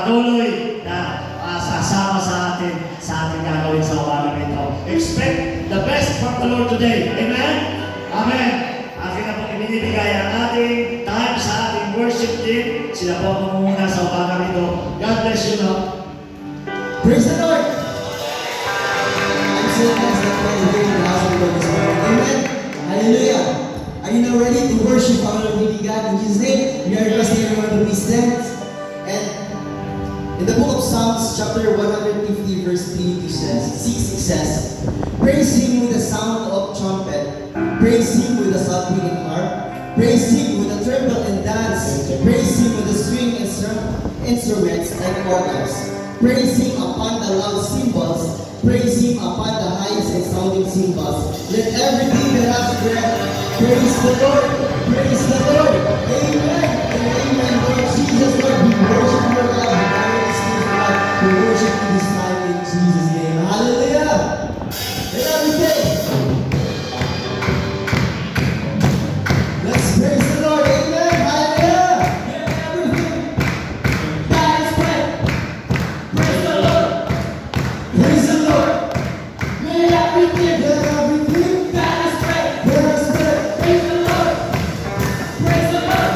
patuloy na sasama sa ating gagawin sa umaga nito. Expect the best from the Lord today. Amen? Amen. Akin na po ibinibigay ang ating time sa ating worship team. Sila po ang mamumuna sa umaga nito. God bless you, Lord. Praise the Lord! I'm so blessed that we're here in the house of the Lord this morning. Amen? Hallelujah! Are you now ready to worship our Almighty God? In Jesus' name, we are requesting everyone to please stand. And in the book of Psalms, chapter 150, verse 3 to 6, it says, praise Him with the sound of trumpet, praise Him with the psaltery and harp, praise Him with the timbrel and dance, praise Him with the string instruments and organs. Praise Him upon the loud cymbals. Praise Him upon the highest and sounding cymbals. Let everything that has breath praise the Lord. Praise the Lord. Amen and amen. Lord Jesus, Lord, we worship your God. We honor this name, God. We worship you this time in Jesus' name. Hallelujah. And everything. Let's praise the Lord. Amen. Hallelujah. And everything. That is great. Praise the Lord. Praise the Lord. May everything that is great. Praise the Lord. Praise the Lord.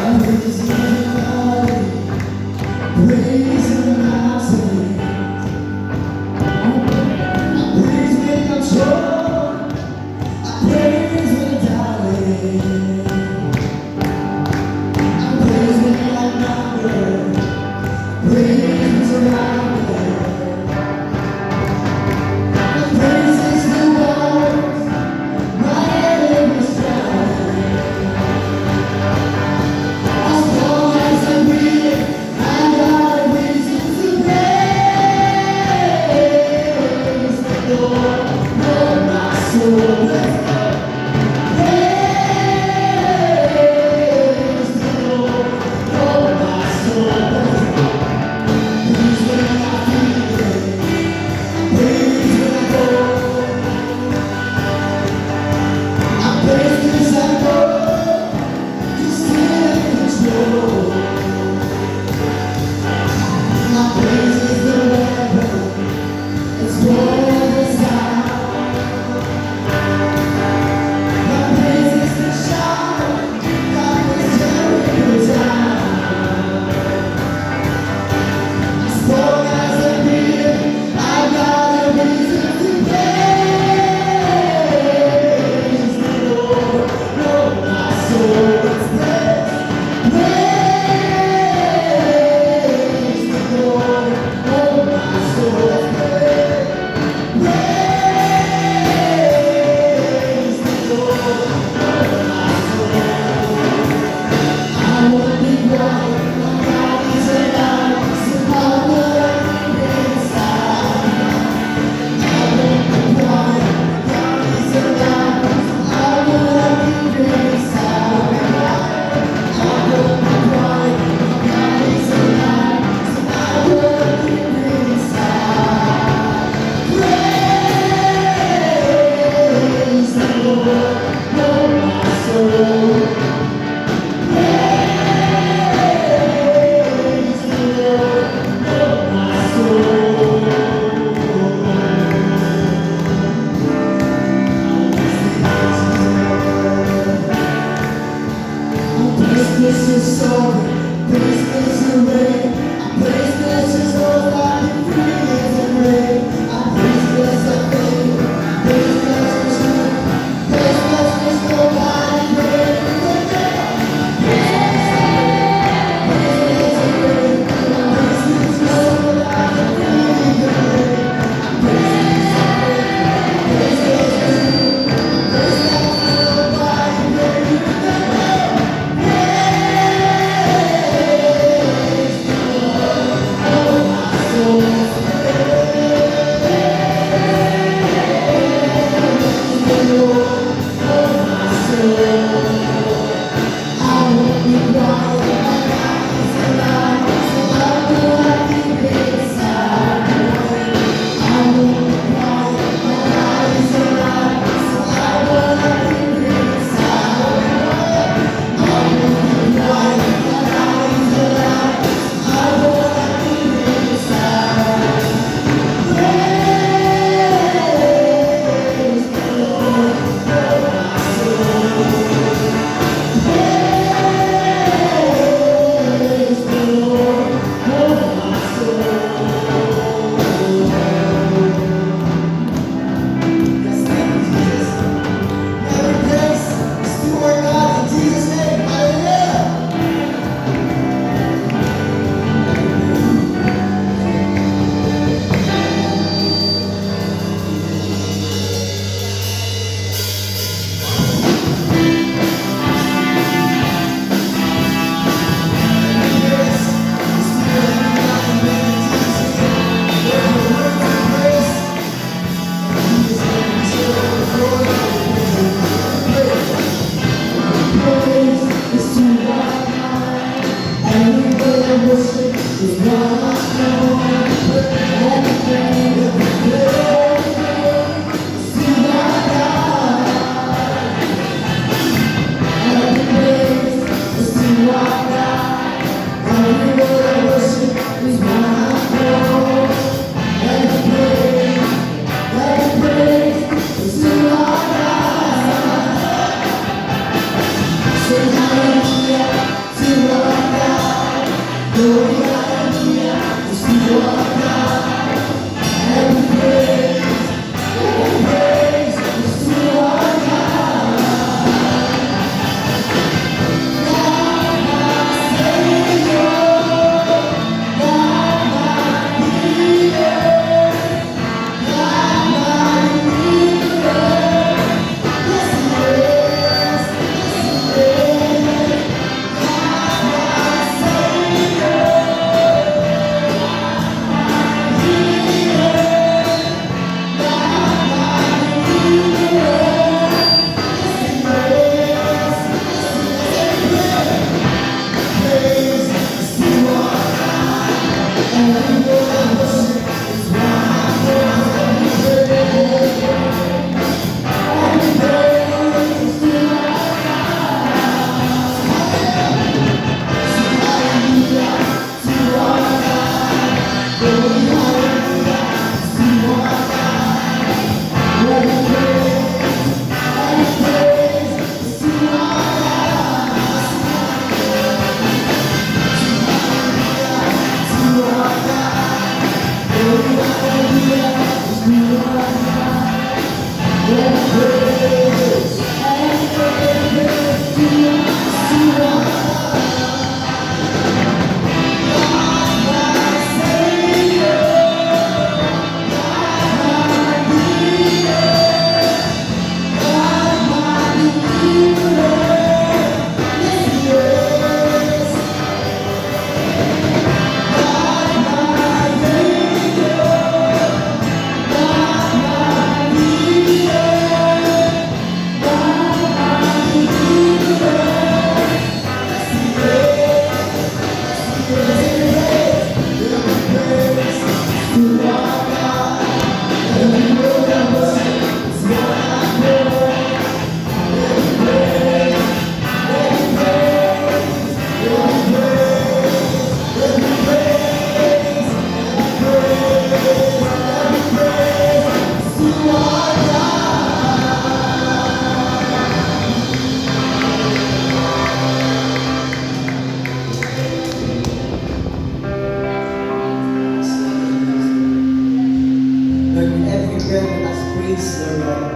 Lord, with every breath that has praise, Lord God,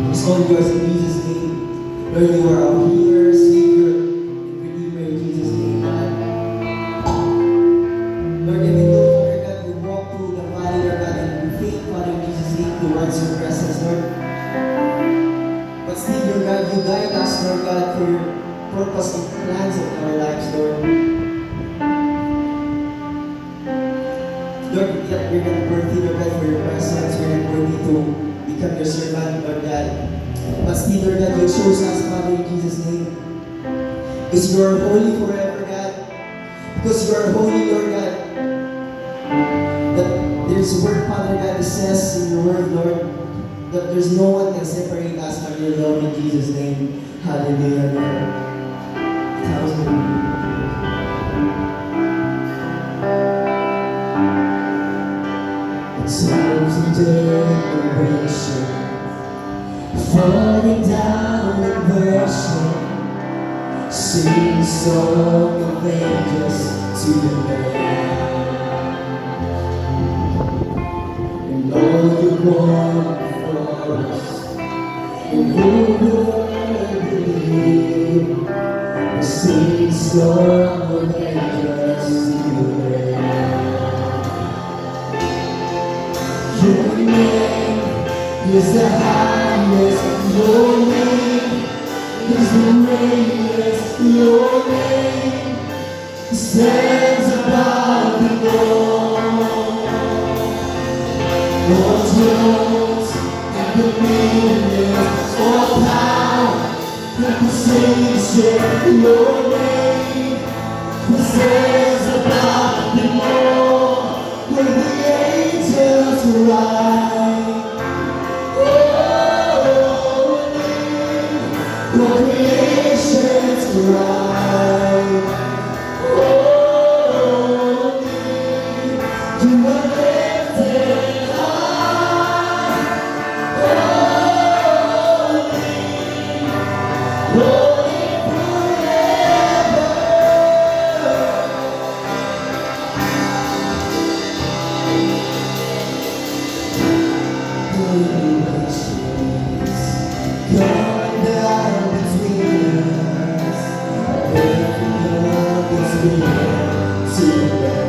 it's all yours in Jesus' name. Lord, you are our healer, Savior, and Redeemer in Jesus' name, God. Lord, even though, Father God, we walk through the valley, Lord God, and we faint, Father, in Jesus' name, towards your presence, Lord. But still, Lord God, you guide us, Lord God, for your purpose and plans of our lives, Lord. Lord, we're not worthy, Lord God, for your presence. We're not worthy to become your servant, Lord God. But still, Lord God, you chose us, Father, in Jesus' name. Because you are holy forever, God. Because you are holy, Lord God. That there's a word, Father God, that says in your word, Lord, that there's no one can separate us from your love in Jesus' name. Hallelujah, Lord. Hallelujah. Times of generation falling down in worship, sing song of ages to the Lamb. And all you want for us, and who will believe, sing song of ages to the Lamb. Your name is the highest, your name is the greatest, your name stands above the all. All thrones and dominions, all power and position, your name stands above them all. Where the angels rise, your creations cry, you are lifted high, holy forever. God down between us, every love is real to bear.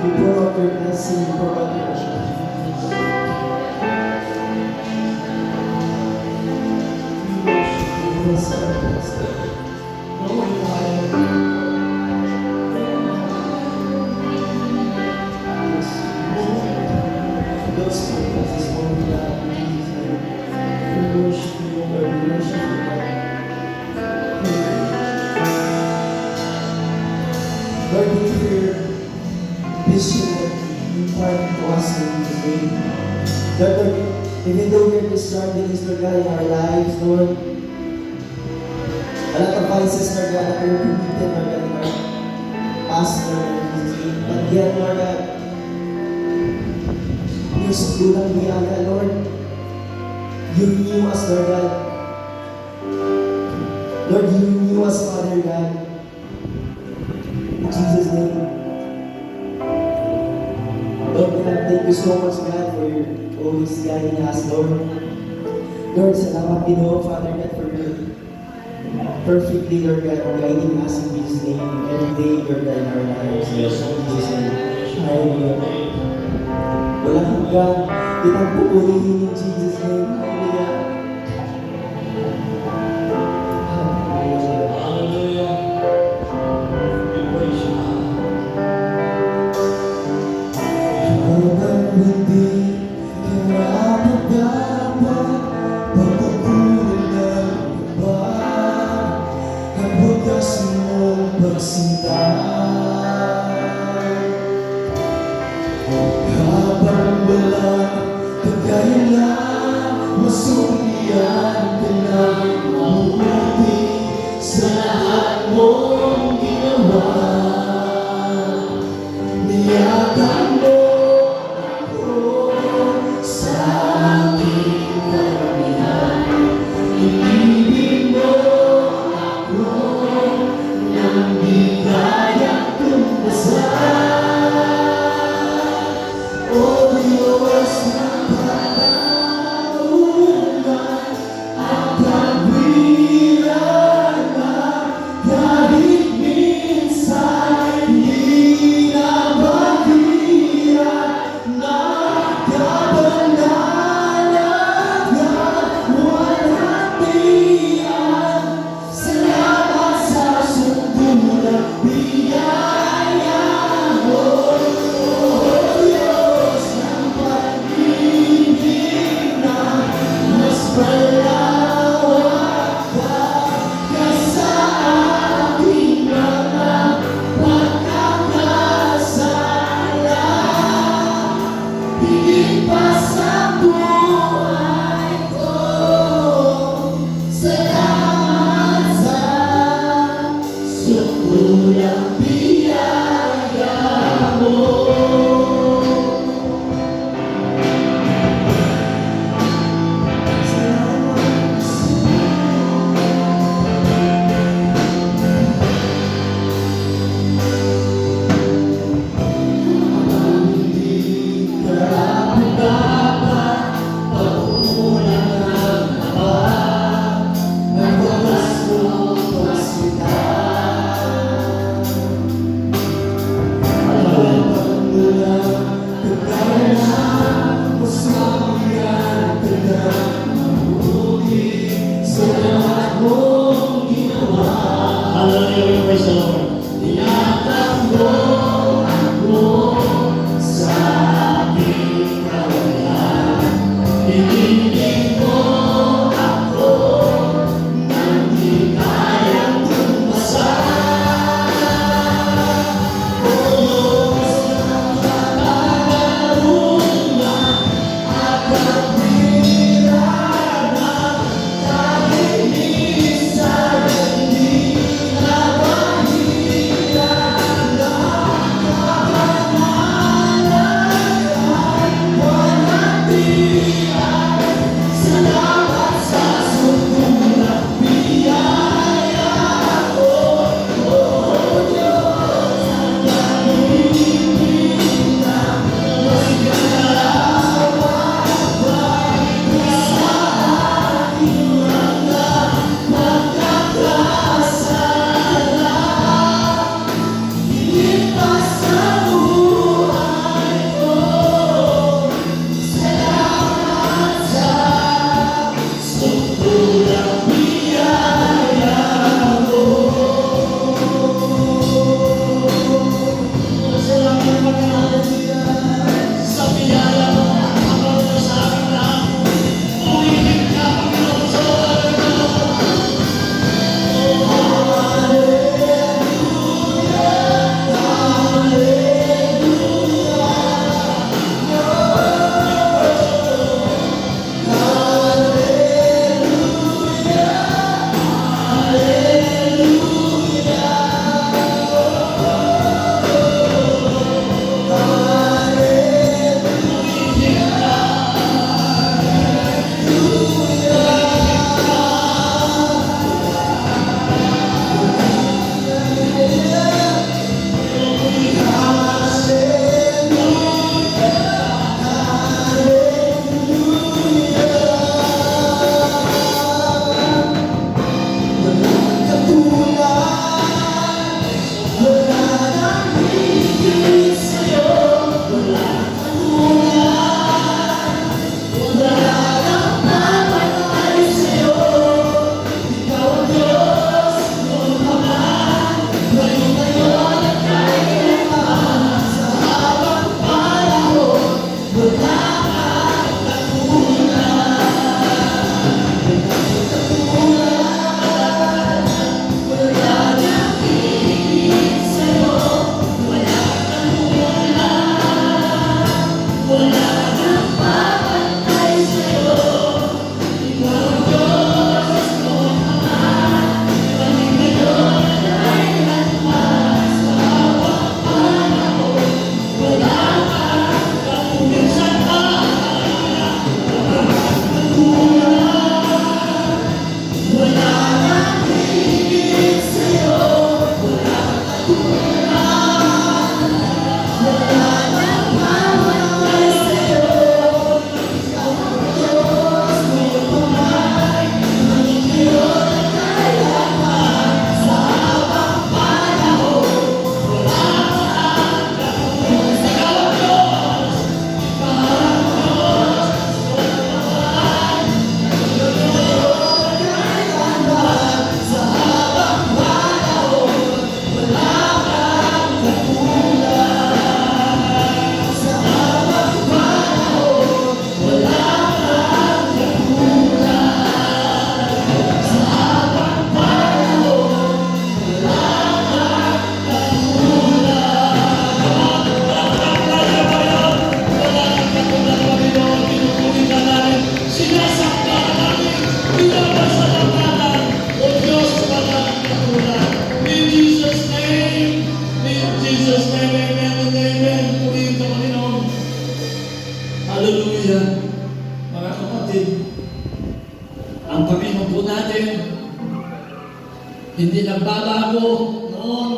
You pour out your blessing, you pour out your assurance. Yes, Lord, yes, Lord. Yes, those who are this morning, God, in Jesus' name, we worship you, Lord, we worship you, Lord. Lord, thank you for your vision that you impart to us in Jesus' name. Lord, even though we're struggling, Lord God, in our lives, Lord, a lot of vices, Lord God, that we're committed, Lord God, in our past, Lord, in Jesus' name. But yet, Lord God, your sukulang biyaya, Lord, you renew us, Lord God. Lord, you renew us, Father God. In Jesus' name. Lord God, thank you so much, God, for your always guiding us, Lord. Lord, salamat din ho, Father God, for your perfectly, Lord God, guiding us in Jesus' name every day, Lord God, in our lives. Yes, in Jesus' name. Hallelujah. Walang hanggan, kitang pupurihin in Jesus' name. Hallelujah. Hallelujah. Hallelujah. We praise you. Habang hindi karapat-dapat, pagkukulang ng iba, ang wagas mong pagsinta. Habang walang kagayalan,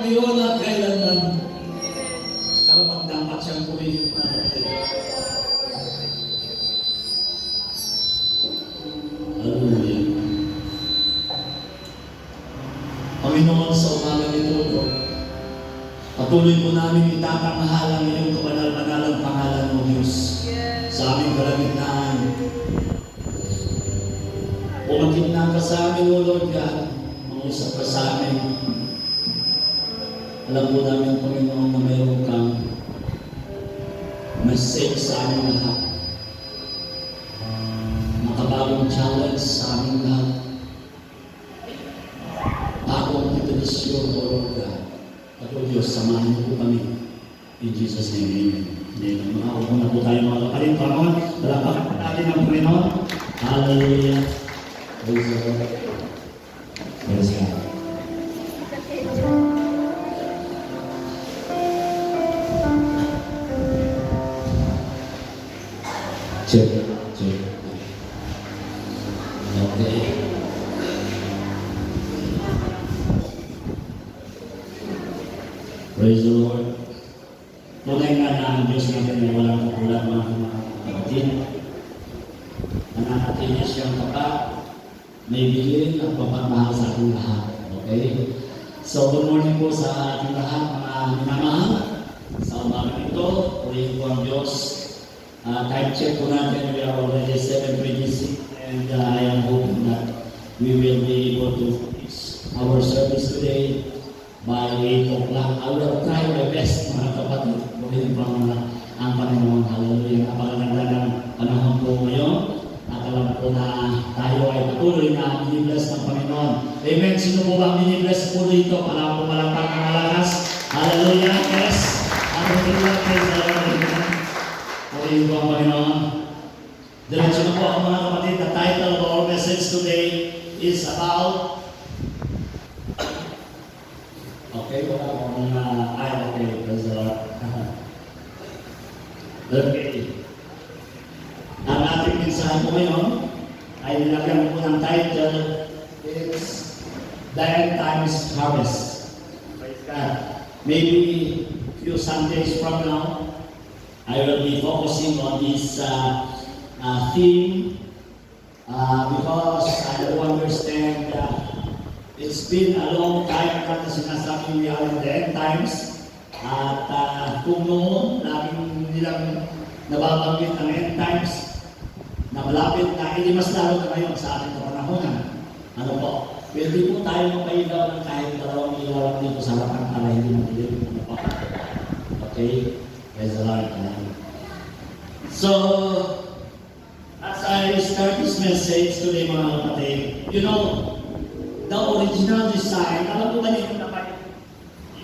ngayon at kailanman. Karapat dapat siyang pumigil na natin. Hallelujah. Panginoon, sa umaga nito, Lord, patuloy po namin itatangahalang ang iyong kabanal-banalang pangalan, O Diyos, sa aming kalagitnaan. Pumakitna ka sa amin, O Lord God, mangusap ka sa amin. Alam po namin, Panginoon, na mayroon kang message sa aming lahat. Makabagong challenge sa aming lahat. Bagong introduction, O Lord God. At O Diyos, samahan niyo po kami. In Jesus' name, amen. Amen. Muna po tayo mga kapatid. Panginoon, dalapak natin ang Panginoon. Hallelujah. Praise the Lord. Praise God. Check. Okay. Praise the Lord. Tunay nga na ang Diyos natin ay walang kapulat mga kapatid. Nananatili siyang may bigyan at papagmahal sa ating lahat. Okay? So, good morning po sa ating lahat, mga minamahal. Sa umaga nito, purihin po ang Diyos. Time check po natin, we are already 7:26 and I am hoping that we will be able to finish our service today by 8 o'clock. I will try my best, mga kapatid. Purihin po ang Panginoon. Hallelujah. Napakaganda ng panahon po ngayon. At alam ko na tayo ay patuloy na binibless ng Panginoon. Amen. Sino po ba binibless po dito? Para po malapag ng malakas. Hallelujah. Yes. Hallelujah. Praise the Lord. Purihin po ang Panginoon. Diretso na po ako mga kapatid. The title of our message today is about okay, wala akong okay, praise the Lord. Okay. Ang ating mensahe po ngayon ay nilagyan po ng title, it's The End Times Harvest. Praise God. Maybe few Sundays from now, I will be focusing on this theme because I do understand it's been a long time na sinasabi we are in the end times. At kung noon, laging nilang nababanggit ang end times, na malapit na, hindi mas lalo na ngayon sa ating kapanahonan. Ano po? Pwede po tayo mapahilaw ng kahit 2 ilaw lang dito sa harapan para hindi matilig po na po. Okay? Praise the Lord. So, as I start this message today mga kapatid, you know, the original design, alam po ba niyo na kayo?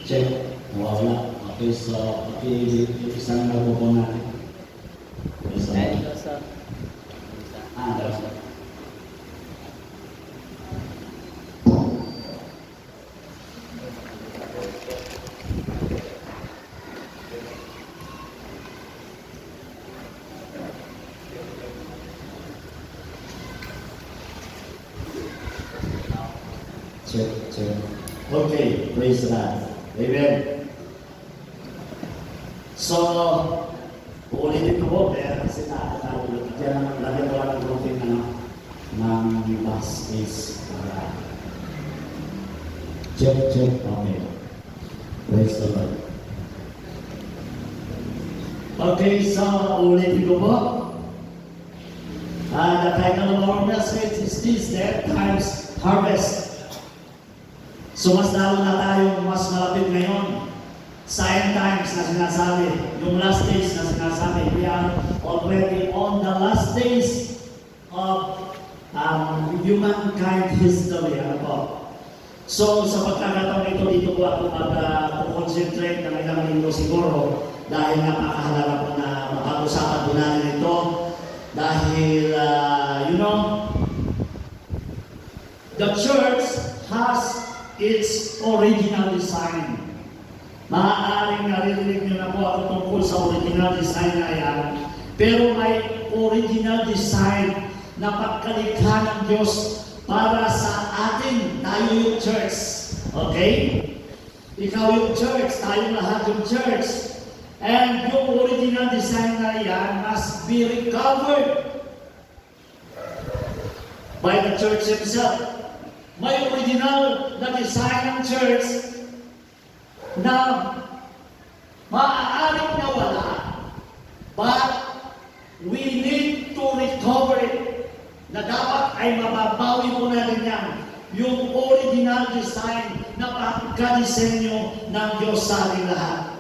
Check. Wala. Okay, so, okay, isang laro po natin. Praise the Lord. Check. Okay, praise God. Amen. So, uulitin ko po, pero kasi nakakatawa. Kaya naman, lagyan ko lang ng konting ng last space. Check. Okay. Praise the Lord. Okay, so uulitin ko po. The title of our message is this, The End Times Harvest. So mas lalo na tayong mas malapit ngayon sa end times na sinasabi, yung last days na sinasabi, we are already on the last days of humankind history. Ano po? So sa pagkakataon ito, dito po ako mag-concentrate ng ilang linggo siguro dahil napakahalaga po na mapag-usapan po natin ito dahil, you know, the church has its original design. Maaaring naririnig nyo na po ako tungkol sa original design na yan. Pero may original design na pagkalikha ng Diyos para sa atin, tayo yung church. Okay? ikaw yung church, tayong lahat yung church. And yung original design na yan must be recovered by the church itself. May original na design ng church na maaaring nawala, but we need to recover it, na dapat ay mababawi po natin yan, yung original design na pagkadisenyo ng Diyos sa ating lahat.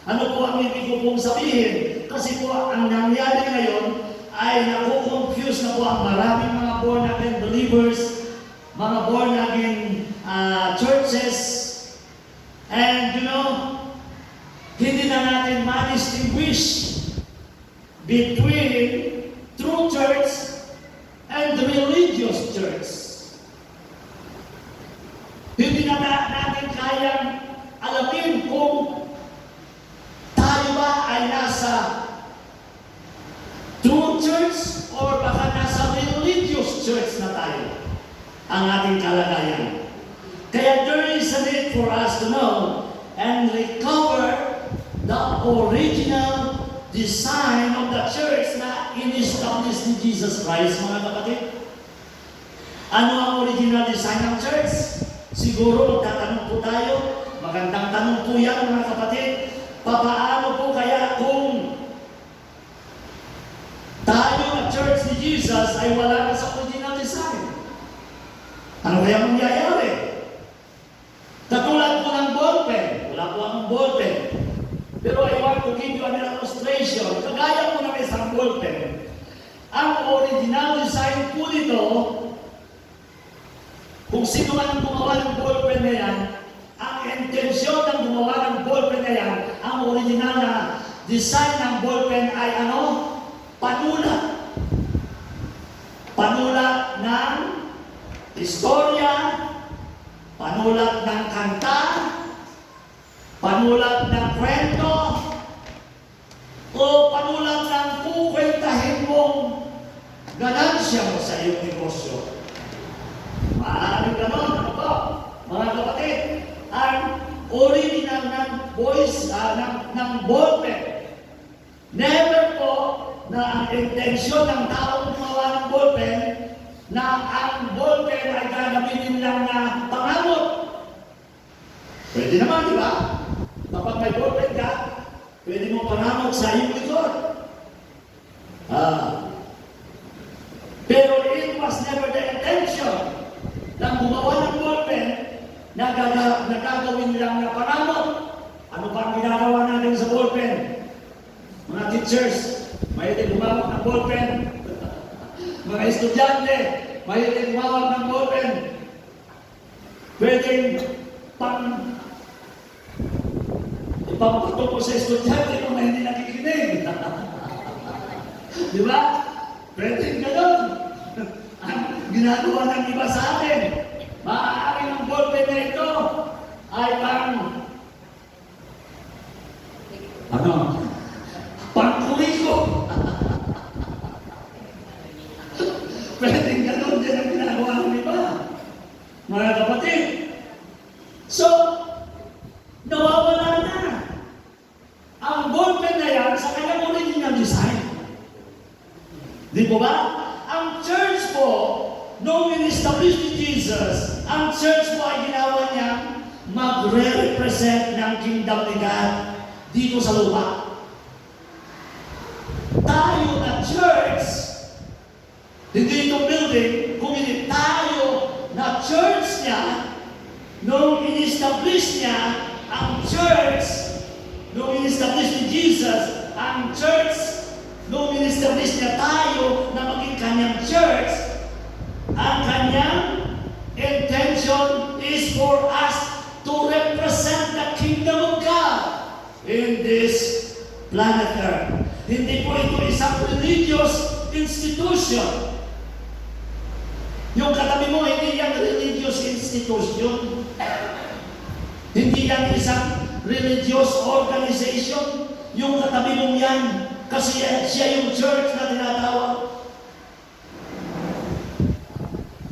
Ano po ang ibig ko pong sabihin? Kasi po ang nangyari ngayon ay nakukonfuse na po ang maraming mga born-again believers, mga born-again churches, and hindi na natin ma-distinguish between true church and the religious church. Hindi na natin kayang alamin kung tayo ba ay nasa true church or baka nasa religious church na tayo ang ating kalagayan. Kaya there is a need for us to know and recover the original design of the church na in-establish ni Jesus Christ, mga kapatid. Ano ang original design ng church? Siguro magtatanong po tayo, magandang tanong po yan, mga kapatid. Papaano po kaya kung tayo at church ni Jesus ay wala na sa original design? Ano kaya mangyayari? Katulad po ng ballpen. Wala po akong ballpen. Pero I want to give you an illustration. Kagaya po ng isang ballpen. Ang original design po nito, kung sino man ang gumawa ng ballpen na yan, ang intensyon ng gumawa ng ballpen na yan, ang original na design ng ballpen ay ano? Panulat. Panulat ng istorya, panulat ng kanta, panulat ng kwento, o panulat ng kukwentahin mong ganansya mo sa iyong negosyo. Maaaring ganon, ano po? Mga kapatid, ang original ng voice, ng ballpen. Never po na ang intensyon ng taong gumawa ng ballpen na ang ballpen ay gagamitin lang na pangamot. Pwede naman, di ba? Kapag may ballpen ka, pwede mo pangamot sa iyong likod. Pero it was never the intention ng gumawa ng ballpen na gagawin lang na pangamot. Ano pa ang ginagawa natin sa ballpen? Mga teachers, mahilig gumawag ng ballpen. Mga estudyante, mahilig gumawag ng ballpen. Pwedeng ipampato ko sa estudyante kung hindi nakikinig. Di ba? Pwedeng gano'n. Ang ginagawa ng iba sa atin, maaaring ang ballpen na ito ay pangkuriko. Pwedeng gano'n din ang ginagawa ng iba. Mga kapatid. So, nawawala na. Ang ballpen na yan sa kanyang original design. Di po ba? Ang church po, nung in-establish ni Jesus, ang church po ay ginawa niya magre-represent ng kingdom ni God dito sa lupa. Tayo na church, hindi itong building, kung hindi tayo na church niya, nung in-establish niya ang church, nung in-establish ni Jesus ang church, nung in-establish niya tayo na maging kanyang church, ang kanyang intention is for us to represent the kingdom of God in this planet Earth. Hindi po ito isang religious institution. Yung katabi mo, hindi yan religious institution. Hindi yan isang religious organization. Yung katabi mong yan, kasi siya yung church na tinatawag.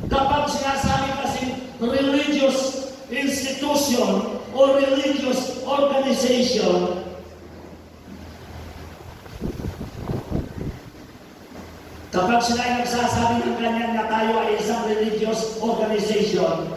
Kapag sinasabi kasi religious institution o religious organization, kapag sila ay nagsasabi ng ganyan na tayo ay isang religious organization,